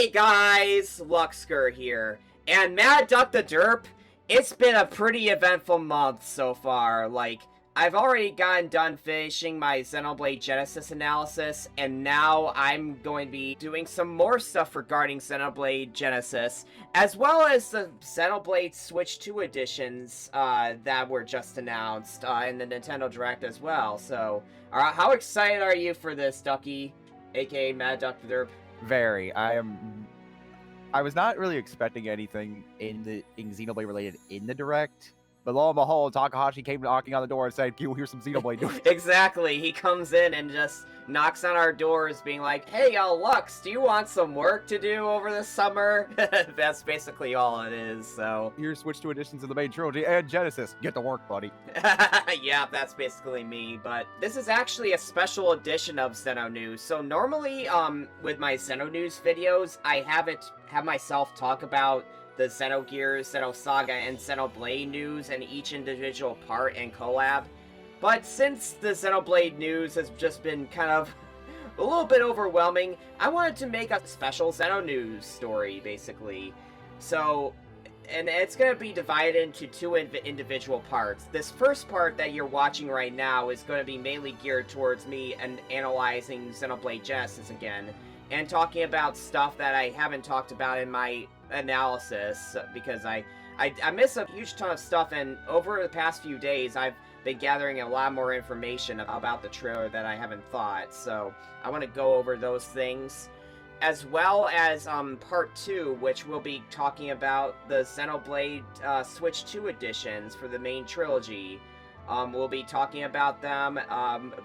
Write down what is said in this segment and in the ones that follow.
Hey guys, Luxker here, and Mad Duck the Derp. It's been a pretty eventful month so far. I've already gotten done finishing my Xenoblade Genesis analysis, and now I'm going to be doing some more stuff regarding Xenoblade Genesis, as well as the Xenoblade Switch 2 editions that were just announced in the Nintendo Direct as well. So, how excited are you for this, Ducky, aka Mad Duck the Derp? Very. I was not really expecting anything in Xenoblade related in the Direct, but lo and behold, Takahashi came knocking on the door and said, "Can we hear some Xenoblade news?" Exactly. He comes in and just knocks on our doors being like, "Hey, Lux, do you want some work to do over the summer?" That's basically all it is, so... Here's Switch 2 editions of the main trilogy and Genesis. Get to work, buddy. Yeah, that's basically me, but this is actually a special edition of Xeno News. So normally, with my Xeno News videos, I have myself talk about the Xenogears, Xenosaga, and Xenoblade news in each individual part and collab. But since the Xenoblade news has just been kind of a little bit overwhelming, I wanted to make a special Xeno News story, basically. So, and it's going to be divided into two individual parts. This first part that you're watching right now is going to be mainly geared towards me and analyzing Xenoblade Genesis again, and talking about stuff that I haven't talked about in my analysis, because I miss a huge ton of stuff, and over the past few days I've been gathering a lot more information about the trailer that I haven't thought, so I want to go over those things, as well as part 2, which will be talking about the Xenoblade Switch 2 editions for the main trilogy. We'll be talking about them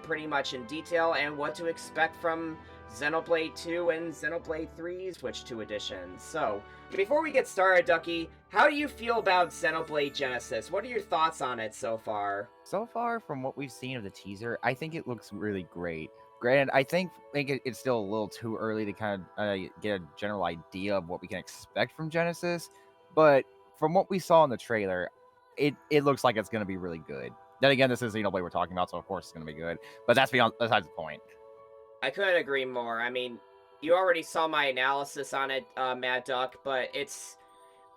pretty much in detail, and what to expect from Xenoblade 2 and Xenoblade 3 Switch 2 editions. So, before we get started, Ducky, how do you feel about Xenoblade Genesis? What are your thoughts on it so far? So far, from what we've seen of the teaser, I think it looks really great. Granted, I think it's still a little too early to kind of get a general idea of what we can expect from Genesis, but from what we saw in the trailer, it looks like it's going to be really good. Then again, this is Xenoblade we're talking about, so of course it's going to be good, but that's besides the point. I couldn't agree more. I mean, you already saw my analysis on it, Mad Duck, but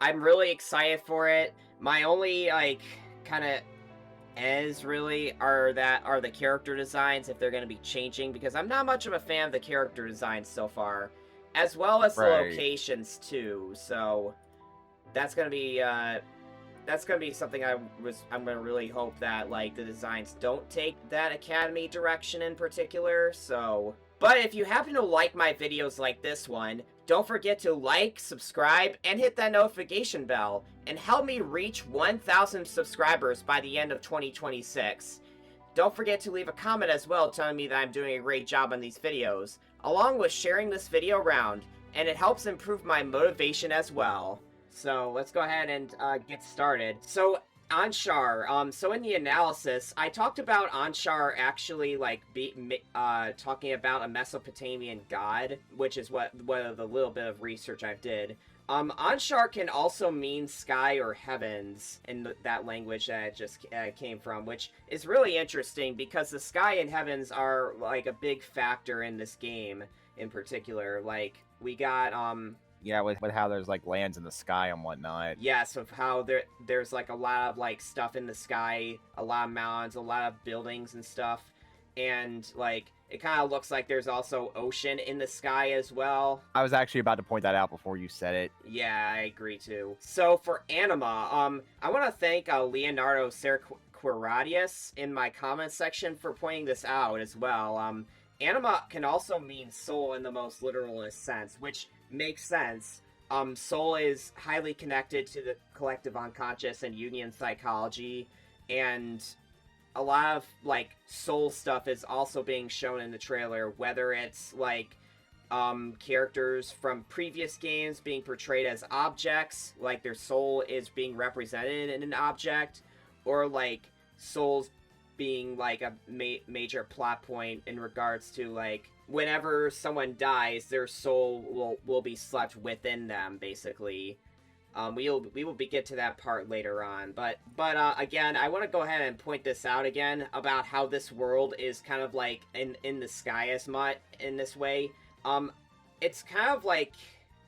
I'm really excited for it. My only, kind of really are the character designs, if they're going to be changing, because I'm not much of a fan of the character designs so far, as well as the locations too. So that's going to be something I'm going to really hope that, the designs don't take that Academy direction in particular, so... But if you happen to like my videos like this one, don't forget to like, subscribe, and hit that notification bell, and help me reach 1,000 subscribers by the end of 2026. Don't forget to leave a comment as well telling me that I'm doing a great job on these videos, along with sharing this video around, and it helps improve my motivation as well. So, let's go ahead and get started. So, Anshar, so in the analysis, I talked about Anshar actually, talking about a Mesopotamian god, which is what the little bit of research I did. Anshar can also mean sky or heavens in that language that it just came from, which is really interesting because the sky and heavens are, a big factor in this game in particular. We got, Yeah, with how there's, lands in the sky and whatnot. Yeah, so how there's, a lot of, stuff in the sky, a lot of mountains, a lot of buildings and stuff, and, it kind of looks like there's also ocean in the sky as well. I was actually about to point that out before you said it. Yeah, I agree, too. So, for anima, I want to thank Leonardo Serquiradius in my comments section for pointing this out as well. Anima can also mean soul in the most literalist sense, which makes sense. Soul is highly connected to the collective unconscious and Jungian psychology, and a lot of, soul stuff is also being shown in the trailer, whether it's, characters from previous games being portrayed as objects, their soul is being represented in an object, or, souls being, a major plot point in regards to, whenever someone dies, their soul will be slept within them, basically. We will get to that part later on, but again, I want to go ahead and point this out again about how this world is kind of in the sky as much in this way. It's kind of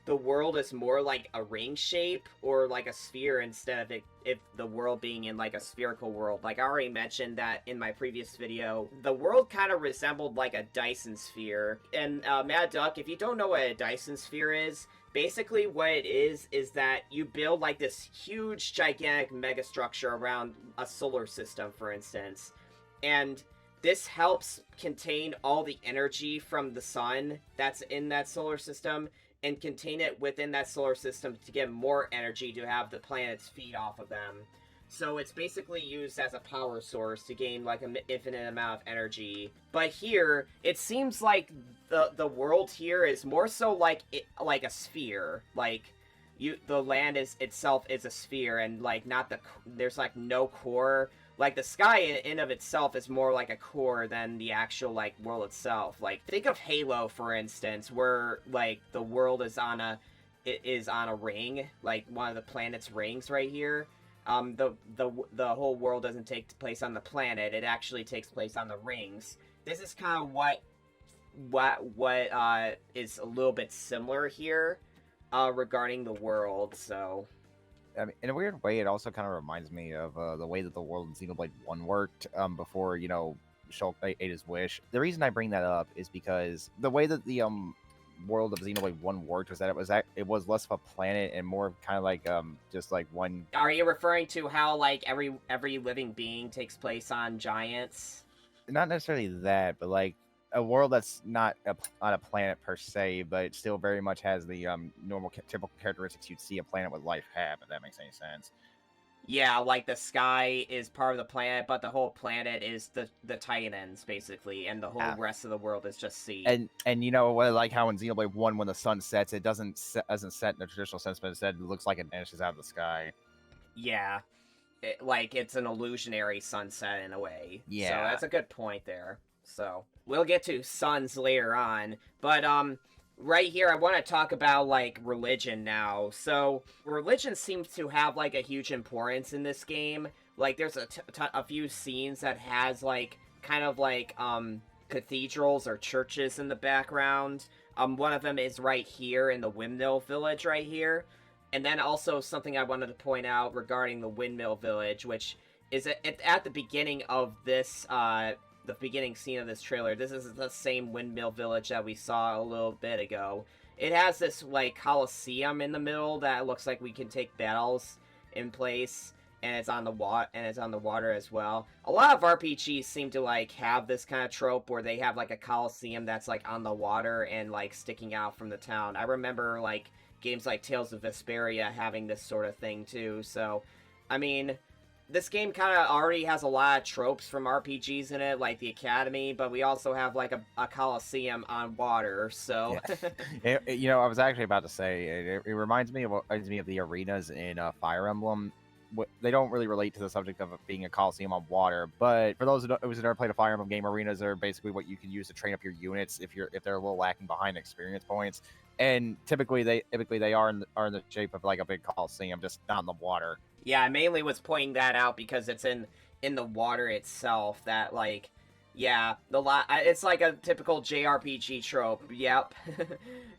the world is more like a ring shape or like a sphere instead of it, if the world being in like a spherical world. Like I already mentioned that in my previous video, the world kind of resembled like a Dyson sphere. And Mad Duck, if you don't know what a Dyson sphere is, basically what it is that you build like this huge gigantic megastructure around a solar system, for instance, and this helps contain all the energy from the sun that's in that solar system and contain it within that solar system to get more energy to have the planets feed off of them. So it's basically used as a power source to gain like an infinite amount of energy. But here, it seems like the world here is more so like a sphere. Like the land itself is a sphere, and like there's like no core. Like the sky in of itself is more like a core than the actual like world itself. Like think of Halo, for instance, where like the world is on a ring, like one of the planet's rings right here. The whole world doesn't take place on the planet; it actually takes place on the rings. This is kind of what is a little bit similar here, regarding the world. So. I mean, in a weird way, it also kind of reminds me of the way that the world in Xenoblade 1 worked before, Shulk ate his wish. The reason I bring that up is because the way that the world of Xenoblade 1 worked was that it was less of a planet and more kind of like just like one. Are you referring to how like every living being takes place on giants? Not necessarily that, but like a world that's not on a planet per se, but it still very much has the normal typical characteristics you'd see a planet with life have, if that makes any sense. Yeah, like the sky is part of the planet, but the whole planet is the Titans, basically, and the whole rest of the world is just sea. And you know what, like how in Xenoblade 1, when the sun sets, it doesn't set in the traditional sense, but instead it looks like it vanishes out of the sky. Yeah, like it's an illusionary sunset in a way. Yeah. So that's a good point there. So we'll get to suns later on, but right here I want to talk about like religion now. So religion seems to have like a huge importance in this game. Like there's a few scenes that has like kind of like cathedrals or churches in the background. One of them is right here in the Windmill Village right here. And then also something I wanted to point out regarding the Windmill Village, which is at the beginning of this the beginning scene of this trailer. This is the same Windmill Village that we saw a little bit ago. It has this like coliseum in the middle that looks like we can take battles in place, and it's on the water as well. A lot of RPGs seem to like have this kind of trope where they have like a coliseum that's like on the water and like sticking out from the town. I remember like games like Tales of Vesperia having this sort of thing too. So I mean, this game kind of already has a lot of tropes from RPGs in it, like the Academy, but we also have like a Coliseum on water, so... Yeah. I was actually about to say, it reminds me of the arenas in Fire Emblem. They don't really relate to the subject of it being a Coliseum on water, but for those who've never played a Fire Emblem game, arenas are basically what you can use to train up your units if they're a little lacking behind experience points. And typically they are in the shape of like a big Coliseum, just not in the water. Yeah, I mainly was pointing that out because it's in the water itself that, like, yeah, it's like a typical JRPG trope, yep.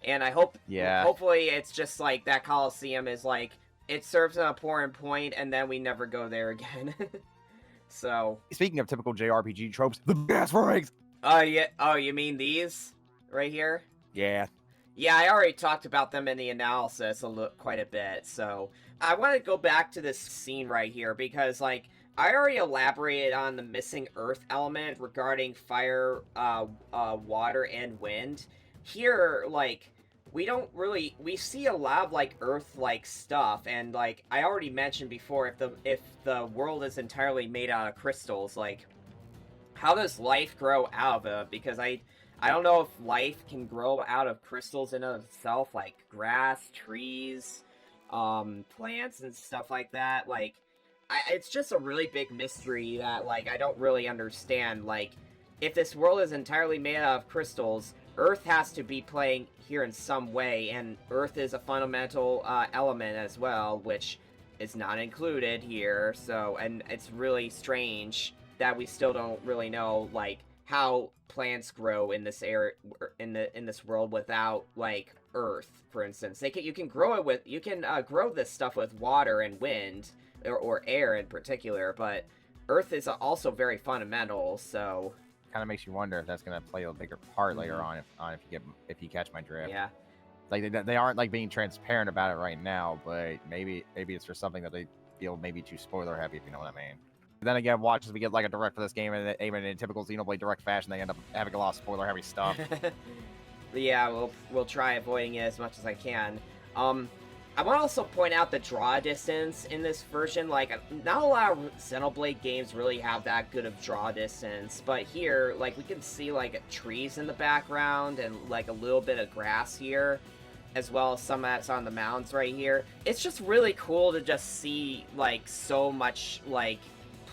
And I hope, hopefully it's just like that Coliseum is like, it serves an important point and then we never go there again. So. Speaking of typical JRPG tropes, the gas ranks! Yeah, oh, you mean these? Right here? Yeah. Yeah, I already talked about them in the analysis quite a bit, so... I want to go back to this scene right here, because, like, I already elaborated on the missing earth element regarding fire, water, and wind. Here, like, we see a lot of, like, earth-like stuff, and, like, I already mentioned before, if the world is entirely made out of crystals, like, how does life grow out of it? Because I don't know if life can grow out of crystals in of itself, like grass, trees, plants and stuff like that. Like, it's just a really big mystery that, like, I don't really understand. Like, if this world is entirely made out of crystals, Earth has to be playing here in some way, and Earth is a fundamental element as well, which is not included here. So, and it's really strange that we still don't really know, like, how plants grow in this area, in this world without like earth, for instance. You can grow it with grow this stuff with water and wind, or air in particular, but earth is also very fundamental. So Kind of makes you wonder if that's going to play a bigger part later on, if you catch my drift. yeah. Like they aren't like being transparent about it right now, but maybe it's for something that they feel maybe too spoiler heavy, if you know what I mean. Then again, watch as we get like a direct for this game, and even in typical Xenoblade direct fashion, they end up having a lot of spoiler heavy stuff. Yeah, we'll try avoiding it as much as I can. I want to also point out the draw distance in this version. Like, not a lot of Xenoblade games really have that good of draw distance, but here, like, we can see, like, trees in the background and, like, a little bit of grass here, as well as some that's on the mountains right here. It's just really cool to just see, like, so much, like,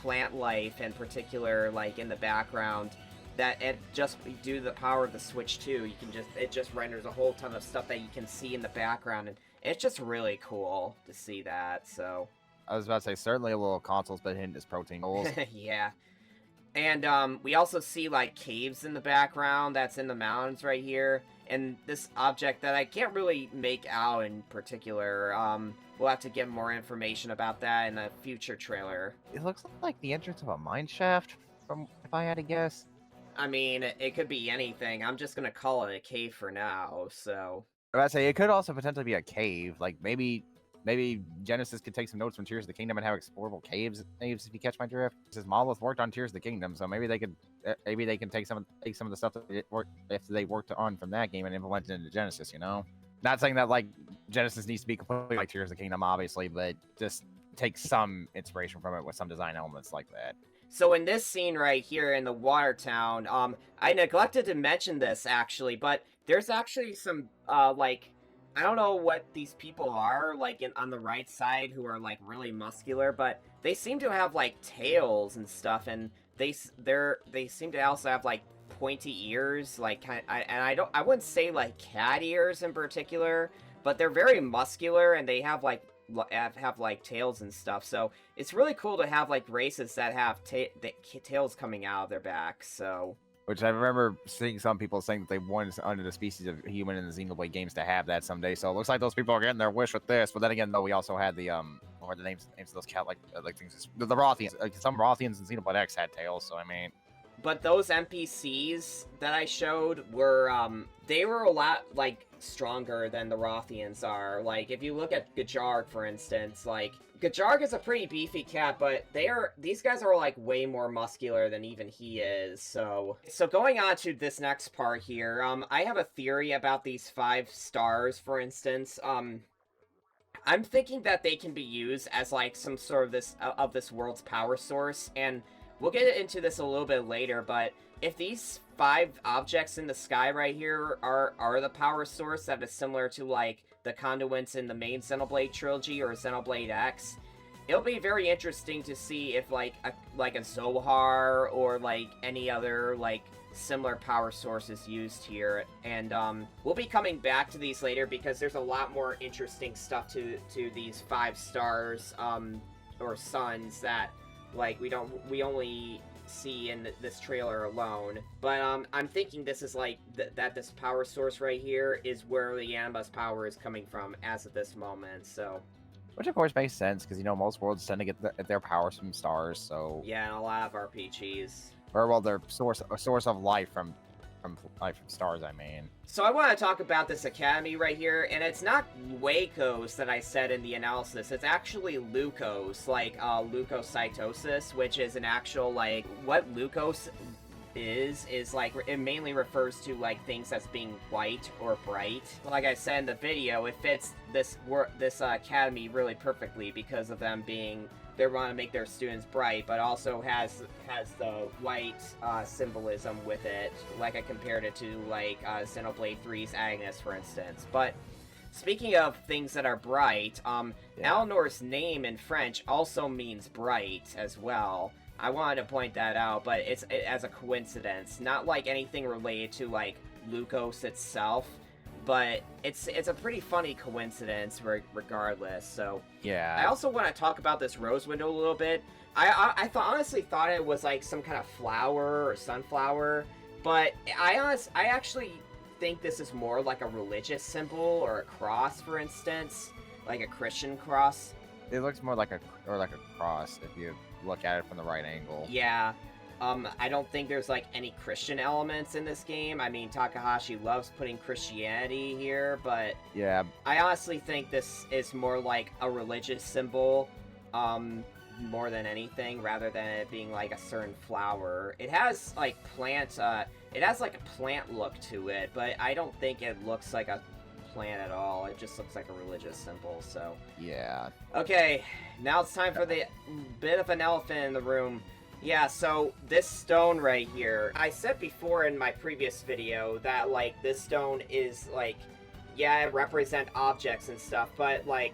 plant life in particular, like, in the background, that it just, due to the power of the Switch 2, it just renders a whole ton of stuff that you can see in the background, and it's just really cool to see that. So I was about to say, certainly a little console's been hitting his protein goals. yeah. And we also see like caves in the background that's in the mountains right here, and this object that I can't really make out in particular. We'll have to get more information about that in a future trailer. It looks like the entrance of a mine shaft, from if I had to guess. I mean, it could be anything. I'm just gonna call it a cave for now, so... I was about to say, it could also potentially be a cave. Like, maybe Genesis could take some notes from Tears of the Kingdom and have explorable caves, if you catch my drift. Since Monolith worked on Tears of the Kingdom, so maybe they can take some of the stuff that they worked on from that game and implement it into Genesis, you know? Not saying that, like, Genesis needs to be completely like Tears of the Kingdom, obviously, but just take some inspiration from it with some design elements like that. So in this scene right here in the water town, I neglected to mention this actually, but there's actually some, like, I don't know what these people are, like, on the right side who are, like, really muscular, but they seem to have, like, tails and stuff, and they seem to also have, like, pointy ears, like, I wouldn't say, like, cat ears in particular, but they're very muscular, and they have, like, like tails and stuff, so it's really cool to have like races that have tails coming out of their backs. So, which I remember seeing some people saying that they wanted under the species of human in the Xenoblade games to have that someday. So it looks like those people are getting their wish with this. But then again, though, we also had the what were the names of those cat like things? The Rothians. Some Rothians in Xenoblade X had tails. So I mean. But those NPCs that I showed were, they were a lot, like, stronger than the Rothians are. Like, if you look at Gajarg, for instance, like, Gajarg is a pretty beefy cat, but these guys are, like, way more muscular than even he is, so going on to this next part here, I have a theory about these 5 stars, for instance. I'm thinking that they can be used as, like, some sort of this world's power source, and we'll get into this a little bit later, but if these 5 objects in the sky right here are the power source that is similar to, like, the conduits in the main Xenoblade trilogy or Xenoblade X, it'll be very interesting to see if, like a Zohar or, like, any other, like, similar power source is used here. And, we'll be coming back to these later because there's a lot more interesting stuff to these 5 stars, or suns that, like, we only see in this trailer alone. But I'm thinking this is like that this power source right here is where the Anima's power is coming from as of this moment. So, which of course makes sense because, you know, most worlds tend to get their powers from stars. So yeah, and a lot of RPGs, or well, their source of life from stars, I mean. So I want to talk about this academy right here, and it's not Waikos that I said in the analysis, it's actually Leukos, like, leukocytosis, which is an actual, like, what Leukos is like, it mainly refers to, like, things that's being white or bright. Like I said in the video, it fits this academy really perfectly because of them being... They want to make their students bright, but also has the white symbolism with it, like I compared it to, like, Xenoblade 3's Agnes, for instance. But speaking of things that are bright, Eleanor's name in French also means bright as well. I wanted to point that out, but it's as a coincidence, not like anything related to, like, Leukos itself. but it's a pretty funny coincidence regardless. So Yeah. I also want to talk about this rose window a little bit. Honestly thought it was like some kind of flower or sunflower, but I actually think this is more like a religious symbol or a cross, for instance, like a Christian cross. It looks more like a cross if you look at it from the right angle. Yeah. I don't think there's like any Christian elements in this game. I mean, Takahashi loves putting Christianity here, but Yeah. I honestly think this is more like a religious symbol, more than anything, rather than it being like a certain flower. It has like it has like a plant look to it, but I don't think it looks like a plant at all. It just looks like a religious symbol, so. Yeah. Okay, now it's time for the bit of an elephant in the room. Yeah, so this stone right here, I said before in my previous video that, like, this stone is, like, yeah, it represent objects and stuff, but, like,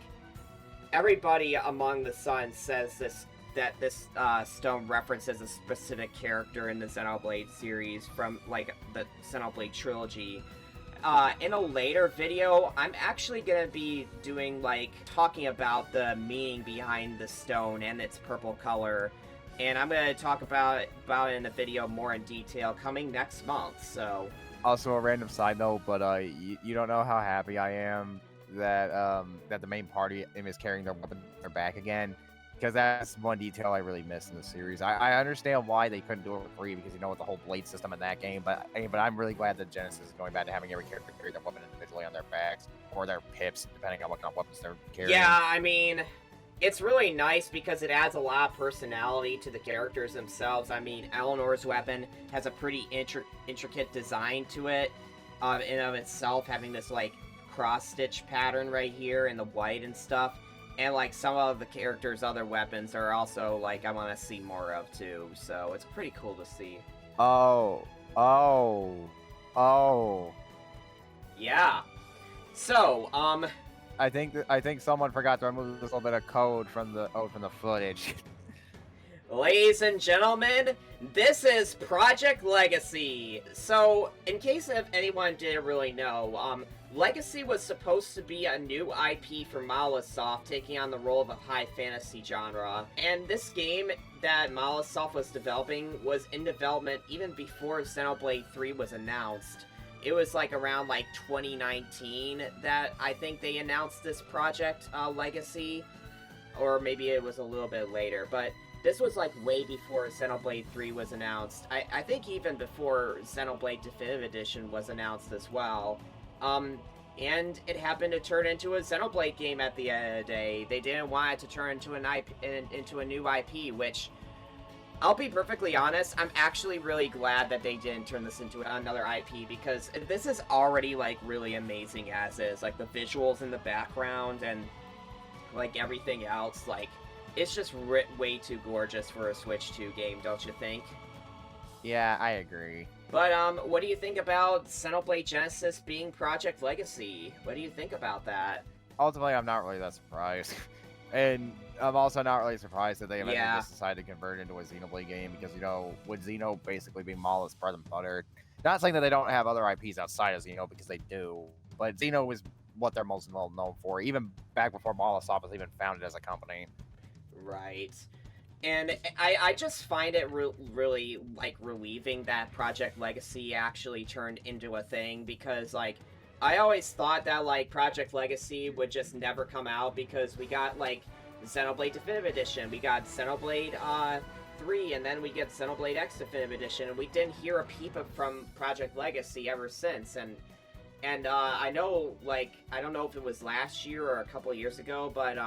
everybody among the Sun says that this stone references a specific character in the Xenoblade series from, like, the Xenoblade trilogy. In a later video, I'm actually gonna be doing, like, talking about the meaning behind the stone and its purple color. And I'm going to talk about it in the video more in detail coming next month, so. Also, a random side note, but you don't know how happy I am that that the main party is carrying their weapon on their back again, because that's one detail I really missed in the series. I understand why they couldn't do it for free, because you know with the whole blade system in that game, but I'm really glad that Genesis is going back to having every character carry their weapon individually on their backs, or their pips, depending on what kind of weapons they're carrying. Yeah, I mean, it's really nice because it adds a lot of personality to the characters themselves. I mean, Eleanor's weapon has a pretty intricate design to it, in and of itself, having this, like, cross-stitch pattern right here in the white and stuff. And, like, some of the characters' other weapons are also, like, I want to see more of, too. So, it's pretty cool to see. Oh. Yeah. So, I think someone forgot to remove this little bit of code from the footage. ladies and gentlemen, this is Project Legacy. So, in case if anyone didn't really know, Legacy was supposed to be a new IP for Malisoft, taking on the role of a high fantasy genre. And this game that Malisoft was developing was in development even before Xenoblade 3 was announced. It was like around like 2019 that I think they announced this project, Legacy, or maybe it was a little bit later, but this was like way before Xenoblade 3 was announced. I think even before Xenoblade Definitive Edition was announced as well. And it happened to turn into a Xenoblade game at the end of the day. They didn't want it to turn into into a new IP, which, I'll be perfectly honest, I'm actually really glad that they didn't turn this into another IP, because this is already, like, really amazing as is. Like, the visuals in the background and, like, everything else, like, it's just way too gorgeous for a Switch 2 game, don't you think? Yeah, I agree. But, what do you think about Xenoblade Genesis being Project Legacy? What do you think about that? Ultimately, I'm not really that surprised. And I'm also not really surprised that they eventually just decided to convert it into a Xenoblade game, because, you know, with Xeno basically being Malice's bread and butter, not saying that they don't have other IPs outside of Xeno, because they do, but Xeno is what they're most well known for, even back before Malisoft was even founded as a company. Right. And I just find it really, like, relieving that Project Legacy actually turned into a thing, because, like, I always thought that, like, Project Legacy would just never come out, because we got, like, Xenoblade Definitive Edition, we got Xenoblade 3, and then we get Xenoblade X Definitive Edition, and we didn't hear a peep from Project Legacy ever since. And I know, like, I don't know if it was last year or a couple years ago, but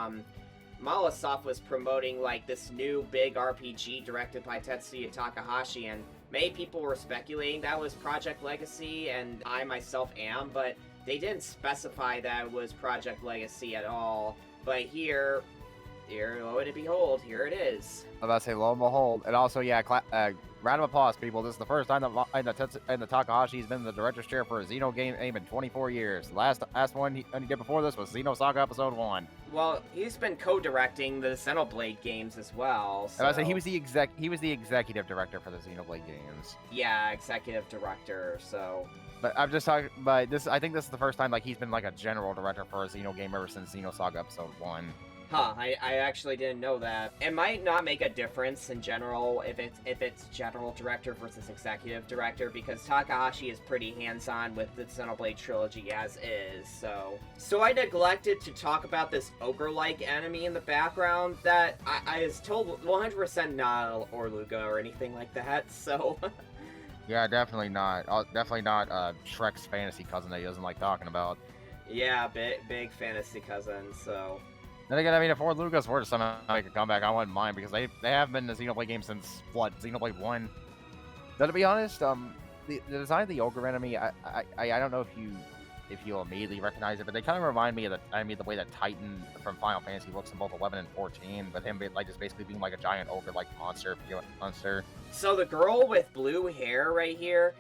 Malisoft was promoting, like, this new big RPG directed by Tetsuya Takahashi, and many people were speculating that was Project Legacy, and I myself am, but they didn't specify that it was Project Legacy at all. But here, lo and behold, here it is. I was about to say, lo and behold. And also, yeah, round of applause, people. This is the first time that Takahashi's been in the director's chair for a Xeno game in 24 years. The last one he did before this was Xenosaga Episode 1. Well, he's been co-directing the Xenoblade games as well. So. I was saying, he was the executive director for the Xenoblade games. Yeah, executive director. So. But I'm just talking. But this, I think this is the first time like he's been like a general director for a Xeno game ever since Xenosaga Episode 1. Huh, I actually didn't know that. It might not make a difference in general if it's general director versus executive director, because Takahashi is pretty hands-on with the Xenoblade trilogy as is, so... So I neglected to talk about this ogre-like enemy in the background that I was told 100% not Orluga or anything like that, so... Yeah, definitely not. Definitely not Shrek's fantasy cousin that he doesn't like talking about. Yeah, big fantasy cousin, so... Then again, I mean, if Orlugas were to somehow make a comeback, I wouldn't mind, because they have been in the Xenoblade game since, what, Xenoblade 1? Though, to be honest, the design of the ogre enemy, I don't know if you'll immediately recognize it, but they kind of remind me of the way that Titan from Final Fantasy looks in both 11 and 14, but him like just basically being like a giant ogre-like monster. So the girl with blue hair right here,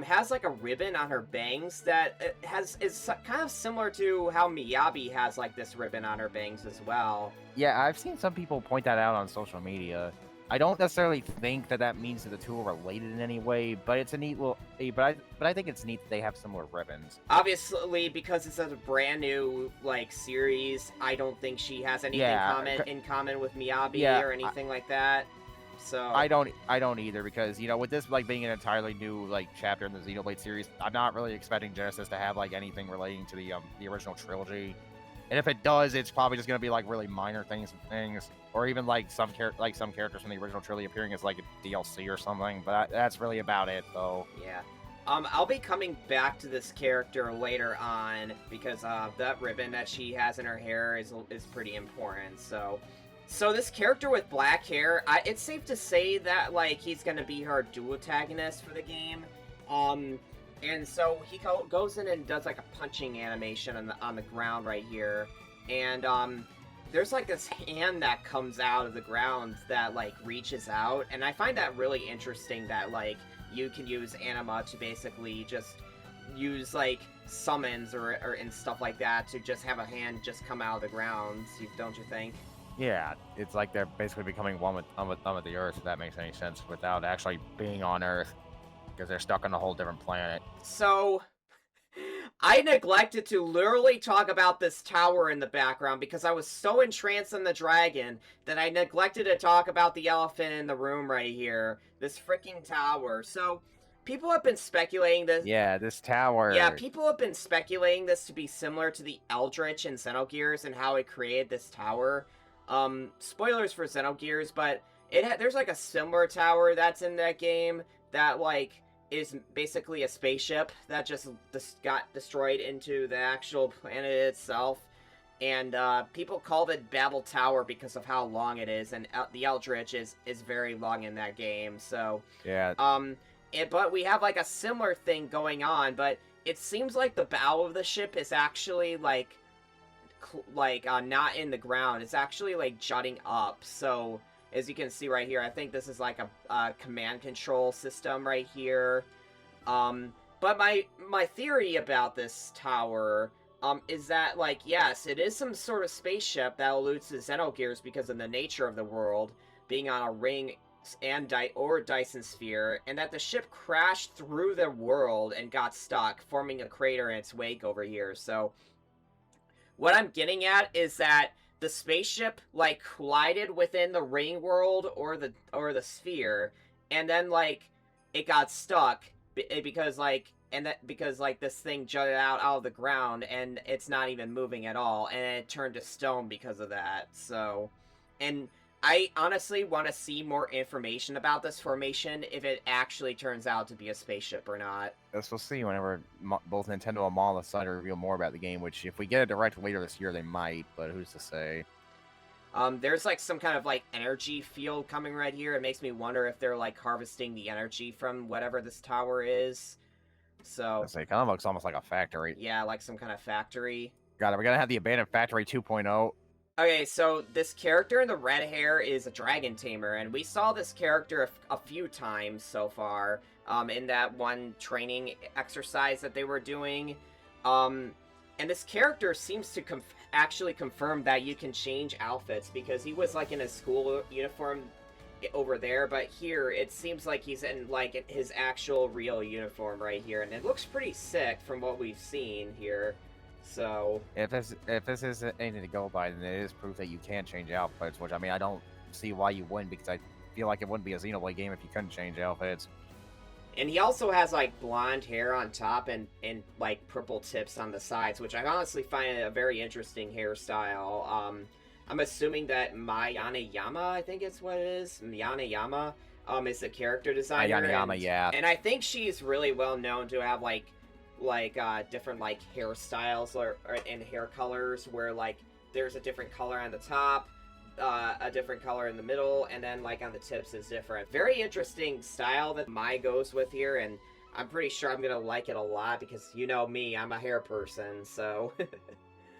has like a ribbon on her bangs that is kind of similar to how Miyabi has like this ribbon on her bangs as well. Yeah, I've seen some people point that out on social media. I don't necessarily think that means that the two are related in any way, but it's a neat little. But I think it's neat that they have similar ribbons. Obviously, because it's a brand new like series, I don't think she has anything in common with Miyabi or anything like that. So I don't either, because with this like being an entirely new like chapter in the Xenoblade series, I'm not really expecting Genesis to have like anything relating to the original trilogy. And if it does, it's probably just gonna be like really minor things, or even like some characters from the original trilogy appearing as like a DLC or something. But that's really about it, though. Yeah. I'll be coming back to this character later on, because that ribbon that she has in her hair is pretty important. So this character with black hair, it's safe to say that like he's gonna be her dual antagonist for the game. And so he goes in and does like a punching animation on the ground right here, and there's like this hand that comes out of the ground that like reaches out, and I find that really interesting that like you can use anima to basically just use like summons or and stuff like that to just have a hand just come out of the ground, don't you think? Yeah, it's like they're basically becoming one with the Earth, if that makes any sense, without actually being on Earth, because they're stuck on a whole different planet. So, I neglected to literally talk about this tower in the background because I was so entranced in the dragon that I neglected to talk about the elephant in the room right here. This freaking tower. So, people have been speculating this. Yeah, this tower. Yeah, people have been speculating this to be similar to the Eldritch in Xenogears and how it created this tower. Spoilers for Xenogears, but there's like a similar tower that's in that game that like is basically a spaceship that just got destroyed into the actual planet itself, and people called it Babel Tower because of how long it is, and the Eldritch is very long in that game. So yeah, but we have like a similar thing going on, but it seems like the bow of the ship is actually like not in the ground. It's actually like jutting up. So as you can see right here, I think this is like a command control system right here. But my theory about this tower is that like, yes, it is some sort of spaceship that alludes to Xenogears because of the nature of the world being on a ring and Dyson sphere, and that the ship crashed through the world and got stuck, forming a crater in its wake over here. So what I'm getting at is that the spaceship like collided within the ring world or the sphere, and then like it got stuck because this thing jutted out of the ground and it's not even moving at all, and it turned to stone because of that. So, and I honestly want to see more information about this formation, if it actually turns out to be a spaceship or not. Guess we'll see whenever both Nintendo and Mall decide to reveal more about the game, which if we get a direct later this year, they might, but who's to say? There's like some kind of like energy field coming right here. It makes me wonder if they're like harvesting the energy from whatever this tower is. So it kind of looks almost like a factory. Yeah, like some kind of factory. Got it. We're gonna have the abandoned factory 2.0. Okay, so this character in the red hair is a dragon tamer, and we saw this character a few times so far, in that one training exercise that they were doing. And this character seems to actually confirm that you can change outfits, because he was like in a school uniform over there, but here it seems like he's in like his actual real uniform right here, and it looks pretty sick from what we've seen here. So if this is anything to go by, then it is proof that you can change outfits. Which I mean, I don't see why you wouldn't, because I feel like it wouldn't be a Xenoblade game if you couldn't change outfits. And he also has like blonde hair on top and like purple tips on the sides, which I honestly find a very interesting hairstyle. I'm assuming that Yanayama, I think it's what it is, Yanayama, is the character designer. Yanayama, yeah. And I think she's really well known to have like different like hairstyles or and hair colors, where like there's a different color on the top, a different color in the middle, and then like on the tips is different. Very interesting style that Mai goes with here, and I'm pretty sure I'm gonna like it a lot because you know me, I'm a hair person, so.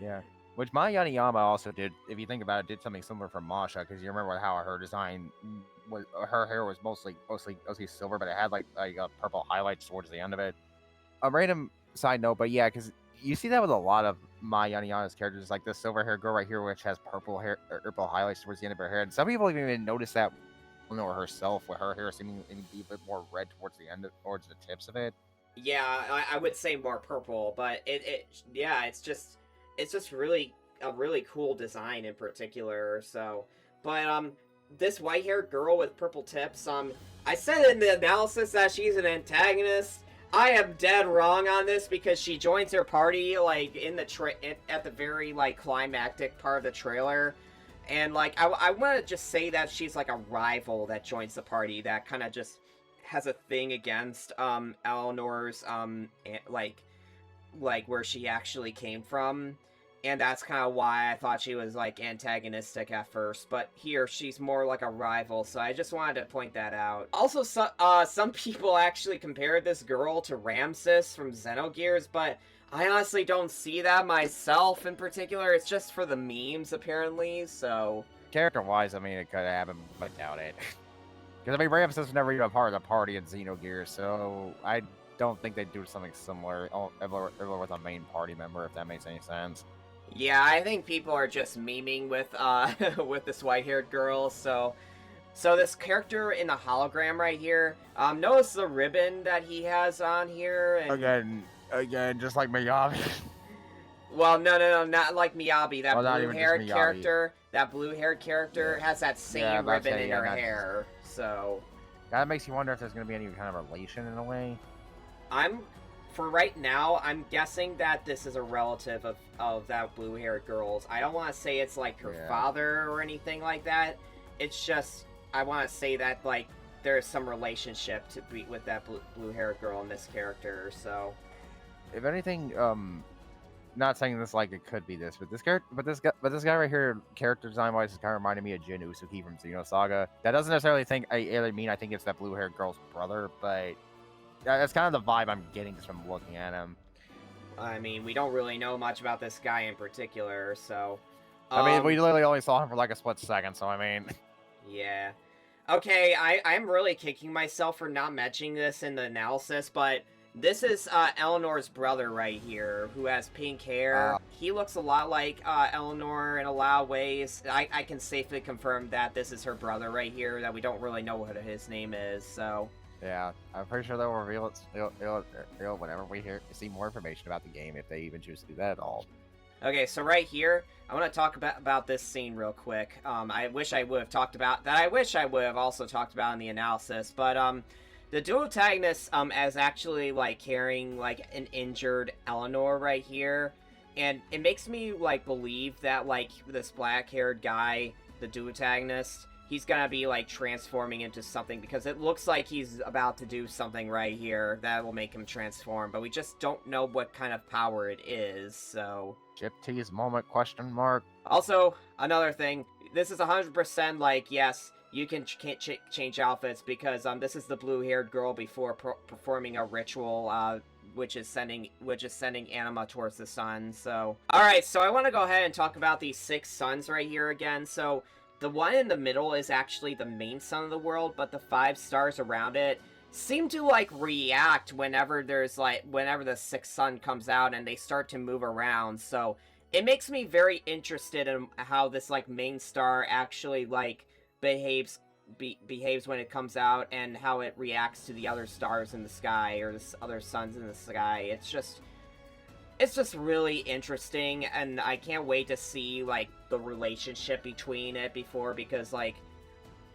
Yeah. Which my Yanayama also did, if you think about it, did something similar for Masha, because you remember how her design was, her hair was mostly silver, but it had like purple highlights towards the end of it. A random side note, but yeah, because you see that with a lot of my Yanayama's characters, like this silver hair girl right here, which has purple purple highlights towards the end of her hair, and some people even notice that, you know, herself, with her hair seeming to be a bit more red towards the end, towards the tips of it. Yeah, I would say more purple, but it's just really a really cool design in particular. So, but this white-haired girl with purple tips, I said in the analysis that she's an antagonist. I am dead wrong on this because she joins her party like in the at the very like climactic part of the trailer, and like I want to just say that she's like a rival that joins the party that kind of just has a thing against Eleanor's like where she actually came from. And that's kind of why I thought she was, like, antagonistic at first. But here, she's more like a rival, so I just wanted to point that out. Also, some people actually compared this girl to Ramses from Xenogears, but I honestly don't see that myself in particular. It's just for the memes, apparently, so. Character-wise, I mean, it could have happened, but I doubt it. Because, I mean, Ramses was never even a part of the party in Xenogears, so I don't think they'd do something similar ever with a main party member, if that makes any sense. Yeah, I think people are just memeing with with this white-haired girl. So this character in the hologram right here. Notice the ribbon that he has on here. And... Again, just like Miyabi. Well, no, not like Miyabi. That blue-haired character. That blue-haired character has that same ribbon in her hair. So that makes you wonder if there's going to be any kind of relation in a way. For right now, I'm guessing that this is a relative of that blue-haired girl's. I don't want to say it's like her father or anything like that. It's just, I want to say that, like, there's some relationship to be with that blue-haired girl and this character, so. If anything, not saying this like it could be this, but this guy right here, character design-wise, is kind of reminding me of Jin Usuki from Xenosaga. That doesn't necessarily mean I think it's that blue-haired girl's brother, but that's kind of the vibe I'm getting just from looking at him. I mean, we don't really know much about this guy in particular, so. I mean, we literally only saw him for like a split second, so I mean. Yeah. Okay, I'm really kicking myself for not mentioning this in the analysis, but this is Eleanor's brother right here, who has pink hair. He looks a lot like Eleanor in a lot of ways. I can safely confirm that this is her brother right here, that we don't really know what his name is, so. Yeah, I'm pretty sure they'll reveal it whenever we see more information about the game, if they even choose to do that at all. Okay, so right here, I want to talk about this scene real quick. I wish I would have talked about that. I wish I would have also talked about in the analysis, but the dual antagonist is actually like carrying like an injured Eleanor right here, and it makes me like believe that like this black-haired guy, the dual antagonist, he's gonna be like transforming into something, because it looks like he's about to do something right here that will make him transform, but we just don't know what kind of power it is, so. Chip T's moment, question mark. Also, another thing, this is 100% like, yes, you can change outfits, because this is the blue-haired girl before performing a ritual, which is sending anima towards the sun, so. Alright, so I want to go ahead and talk about these 6 suns right here again, so. The one in the middle is actually the main sun of the world, but the 5 stars around it seem to, like, react whenever the 6th sun comes out and they start to move around. So it makes me very interested in how this, like, main star actually, like, behaves behaves when it comes out, and how it reacts to the other stars in the sky, or the other suns in the sky. It's just really interesting, and I can't wait to see, like, the relationship between it because, like,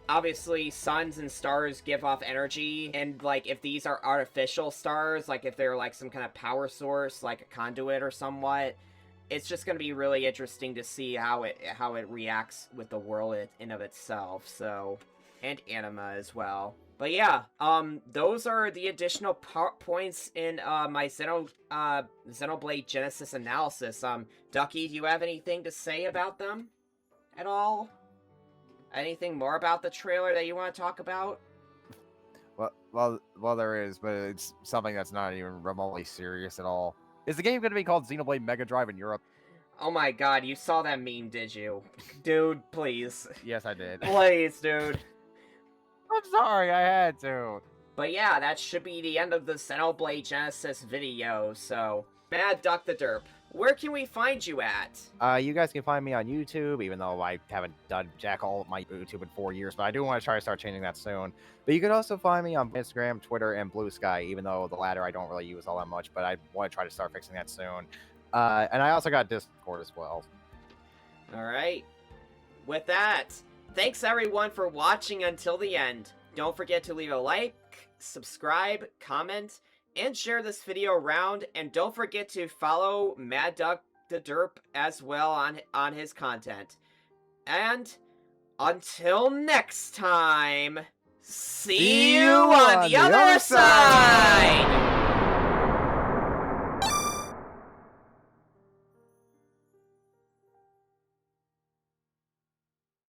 obviously suns and stars give off energy, and, like, if these are artificial stars, like, if they're, like, some kind of power source, like a conduit or somewhat, it's just going to be really interesting to see how it reacts with the world in of itself, so, and anima as well. But yeah, those are the additional points in my Xenoblade Genesis analysis. Ducky, do you have anything to say about them at all? Anything more about the trailer that you want to talk about? Well, there is, but it's something that's not even remotely serious at all. Is the game going to be called Xenoblade Mega Drive in Europe? Oh my god, you saw that meme, did you? Dude, please. Yes, I did. Please, dude. I'm sorry, I had to. But yeah, that should be the end of the Xenoblade Genesis video, so... Mad Duck the Derp, where can we find you at? You guys can find me on YouTube, even though I haven't done jack all of my YouTube in 4 years, but I do want to try to start changing that soon. But you can also find me on Instagram, Twitter, and Blue Sky, even though the latter I don't really use all that much, but I want to try to start fixing that soon. And I also got Discord as well. Alright. With that, thanks everyone for watching until the end. Don't forget to leave a like, subscribe, comment, and share this video around, and don't forget to follow Mad Duck the Derp as well on his content. And until next time, see you on the other side!